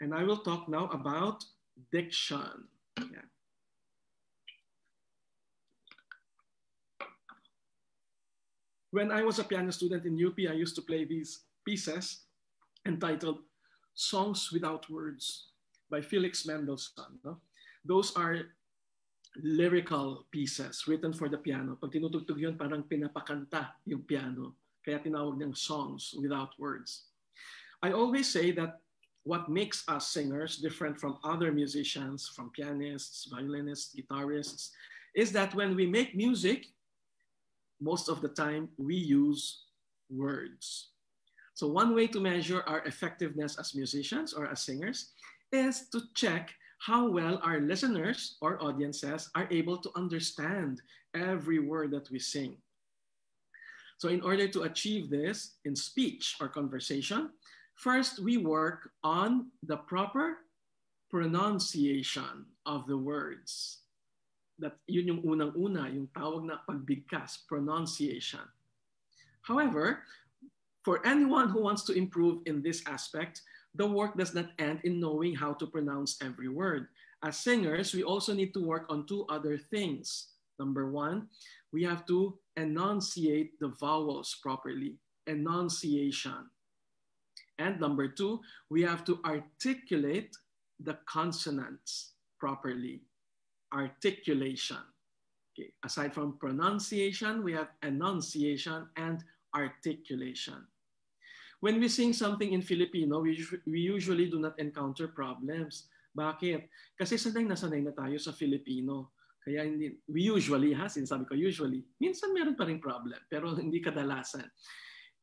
And I will talk now about diction. Yeah. When I was a piano student in UP, I used to play these pieces entitled Songs Without Words by Felix Mendelssohn. No? Those are lyrical pieces written for the piano. Pag tinutugtog yun, parang pinapakanta yung piano. Kaya tinawag niyang songs without words. I always say that what makes us singers different from other musicians, from pianists, violinists, guitarists, is that when we make music, most of the time we use words. So one way to measure our effectiveness as musicians or as singers is to check how well our listeners or audiences are able to understand every word that we sing. So in order to achieve this in speech or conversation, first we work on the proper pronunciation of the words. That yun yung unang-una, yung tawag na pagbigkas, pronunciation. However, for anyone who wants to improve in this aspect, the work does not end in knowing how to pronounce every word. As singers, we also need to work on two other things. Number one, we have to enunciate the vowels properly, enunciation. And number two, we have to articulate the consonants properly, articulation. Okay. Aside from pronunciation, we have enunciation and articulation. When we sing something in Filipino, we usually do not encounter problems. Bakit? Kasi sanay na tayo sa Filipino. Kaya hindi, we usually, sinasabi ko usually, minsan meron pa rin problem, pero hindi kadalasan.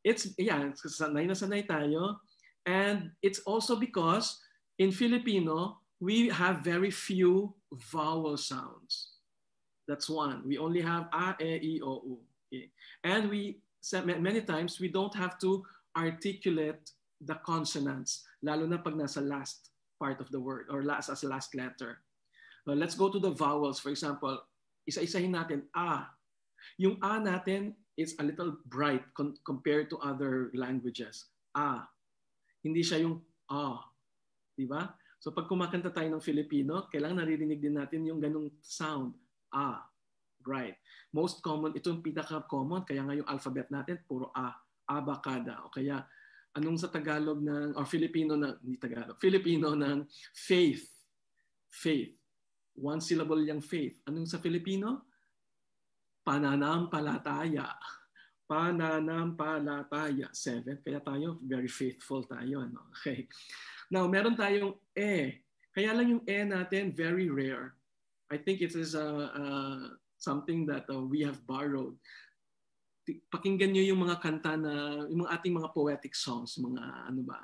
Sanay na sanay tayo. And it's also because in Filipino, we have very few vowel sounds. That's one. We only have a, e, i, o, u. Okay. And many times we don't have to articulate the consonants, lalo na pag nasa last part of the word or as last letter. Let's go to the vowels. For example, isa-isahin natin a. Yung a natin is a little bright compared to other languages. A. Hindi siya yung a. Diba? So pag kumakanta tayo ng Filipino, kailangan naririnig din natin yung ganung sound. A. Bright. Most common, ito yung pinaka-common, kaya nga yung alphabet natin, puro a. Abacada. O kaya, anong sa Tagalog ng, or Filipino ng, hindi Tagalog, Filipino ng faith. Faith. One syllable yung faith. Anong sa Filipino? Pananampalataya. Pananampalataya. 7. Kaya tayo, very faithful tayo. Ano? Okay. Now, meron tayong e. Kaya lang yung e natin, very rare. I think it is something that we have borrowed. Pakinggan nyo yung mga kanta na, yung ating mga poetic songs, mga ano ba,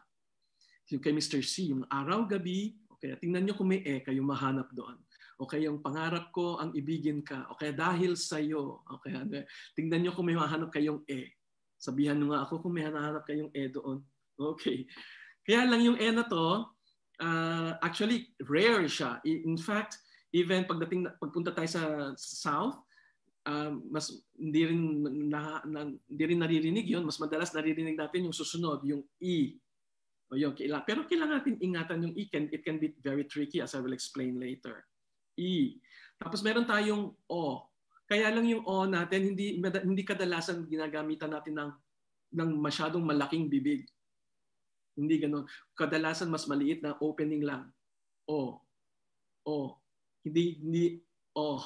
yung kay Mr. C, yung araw-gabi, okay, tingnan nyo kung may e, kayo mahanap doon. Okay, yung pangarap ko ang ibigin ka, okay, dahil sa'yo, okay, tingnan nyo kung may mahanap kayong e. Sabihan nyo nga ako kung may mahanap kayong e doon. Okay. Kaya lang yung e na to, actually, rare siya. In fact, even pagpunta tayo sa South, mas hindi rin naririnig yun. Mas madalas naririnig natin yung susunod, yung E. O yung, pero kailangan natin ingatan yung E. It can be very tricky as I will explain later. E. Tapos meron tayong O. Kaya lang yung O natin, hindi kadalasan ginagamitan natin ng masyadong malaking bibig. Hindi ganun. Kadalasan mas maliit na opening lang. O. O. Hindi O.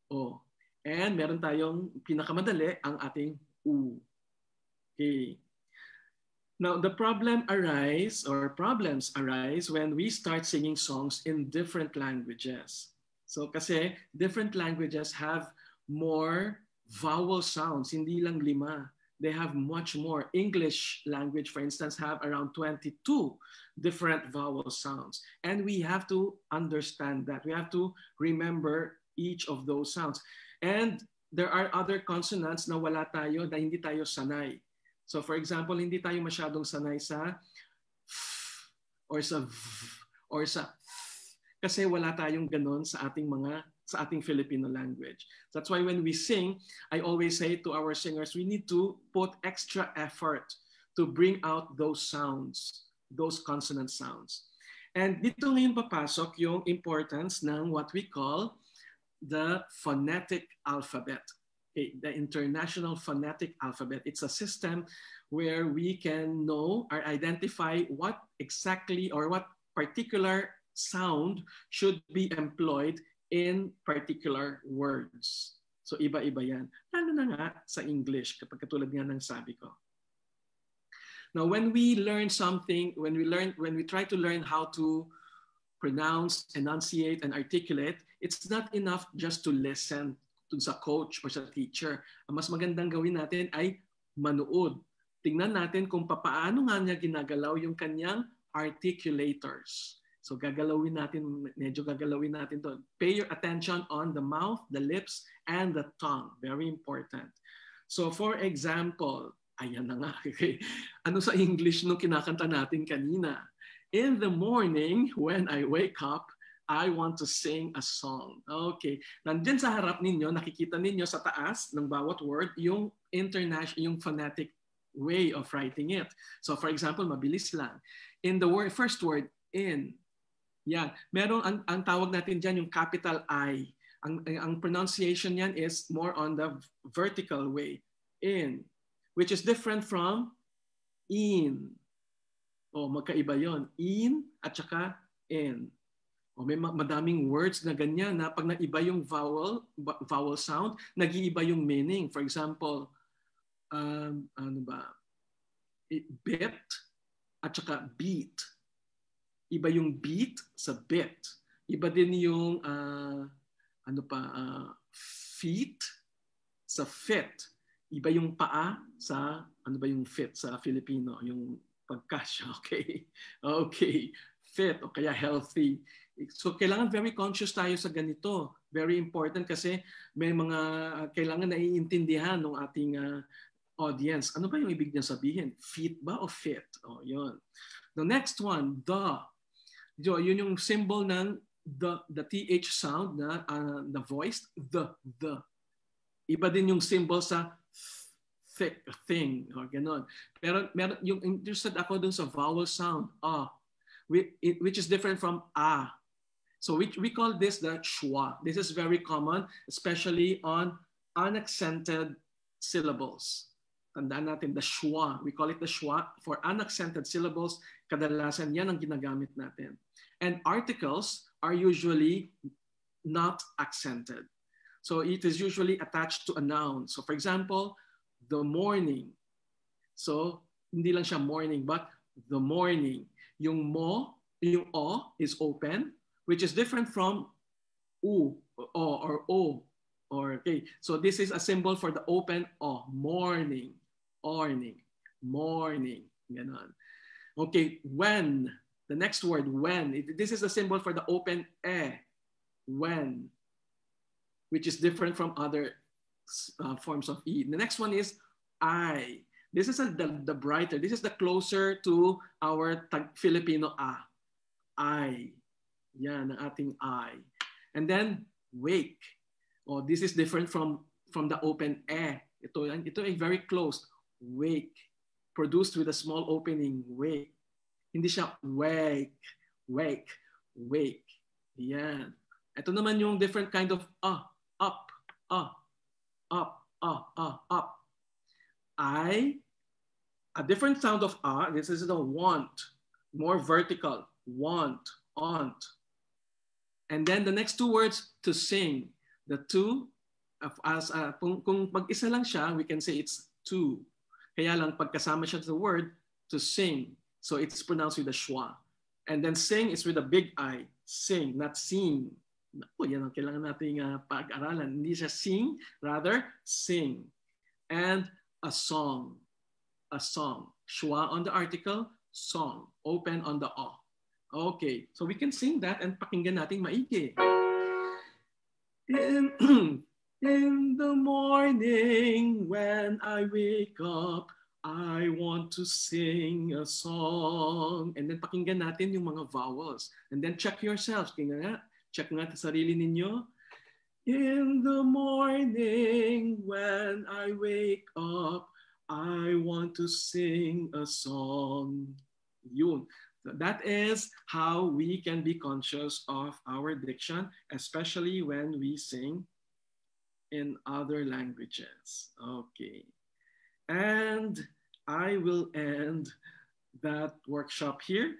O. And meron tayong pinakamadali, ang ating U. Okay. Now, problems arise when we start singing songs in different languages. So, kasi different languages have more vowel sounds, hindi lang 5. They have much more. English language, for instance, have around 22 different vowel sounds. And we have to understand that. We have to remember each of those sounds. And there are other consonants na wala tayo, na hindi tayo sanay. So for example, hindi tayo masyadong sanay sa f or sa v or sa f, kasi wala tayong ganon sa ating Filipino language. That's why when we sing, I always say to our singers, we need to put extra effort to bring out those sounds, those consonant sounds. And dito ngayon papasok yung importance ng what we call the phonetic alphabet. Okay, the International Phonetic Alphabet. It's a system where we can know or identify what exactly or what particular sound should be employed in particular words. So iba-iba yan. Lalo na nga sa English, kapag katulad nga ng sabi ko. Now, when we learn something, when we try to learn how to pronounce, enunciate, and articulate, it's not enough just to listen to sa coach or sa teacher. Ang mas magandang gawin natin ay manood. Tingnan natin kung paano nga niya ginagalaw yung kanyang articulators. So medyo gagalawin natin to. Pay your attention on the mouth, the lips, and the tongue. Very important. So for example, ayan na nga. Okay. Ano sa English nung kinakanta natin kanina? In the morning, when I wake up, I want to sing a song. Okay. Nandyan sa harap ninyo, nakikita ninyo sa taas ng bawat word, yung yung phonetic way of writing it. So for example, mabilis lang. In the first word, in. Yan. Merong, ang tawag natin dyan, yung capital I. Ang pronunciation yan is more on the vertical way. In. Which is different from in. O, magkaiba yon. In at saka in. O, may madaming words na ganyan na pag naiba yung vowel sound, nag-iiba yung meaning. For example, ano ba? Bit at saka beat. Iba yung beat sa bit. Iba din yung feet sa fit. Iba yung paa sa yung fit sa Filipino, yung pagkasya, okay? Okay, fit o kaya healthy. So kailangan very conscious tayo sa ganito. Very important kasi may mga kailangan naiintindihan ng ating audience. Ano ba yung ibig niya sabihin? Fit ba o fit? Oh, yun. The next one, the. Yun yung symbol ng the TH sound na the voice, the. Iba din yung symbol sa thick, thing, or ganon. Pero yung interested ako dun sa vowel sound, which is different from a. So we call this the schwa. This is very common, especially on unaccented syllables. Tandaan natin, the schwa. We call it the schwa. For unaccented syllables, kadalasan yan ang ginagamit natin. And articles are usually not accented. So it is usually attached to a noun. So for example, the morning. So hindi lang siya morning, but the morning. Yung mo, yung o is open, which is different from u or o. Okay, so this is a symbol for the open o. Morning, morning. Ganon. Okay, when. The next word, when. This is a symbol for the open when, which is different from other forms of e. The next one is I. This is the brighter. This is the closer to our Filipino a. I. Yan, ang ating I. And then wake. Oh, this is different from the open Ito ay very close. Wake. Produced with a small opening. Wake. Hindi siya wake. Yan. Ito naman yung different kind of up. A different sound of this is the want. More vertical. Want, aunt. And then the next two words, to sing. The two, kung pag-isa lang siya, we can say it's two. Kaya lang pagkasama siya sa word, to sing. So it's pronounced with a schwa. And then sing is with a big I. Sing, not sing. Naku, yan ang kailangan nating pag-aralan. Hindi siya sing, rather sing. And a song. A song. Schwa on the article, song. Open on the o. Okay, so we can sing that and pakinggan nating maigi. In the morning when I wake up, I want to sing a song. And then pakinggan natin yung mga vowels. And then check yourselves. Check nga sa sarili ninyo. In the morning when I wake up, I want to sing a song. Yun. That is how we can be conscious of our diction, especially when we sing in other languages. Okay. And I will end that workshop here.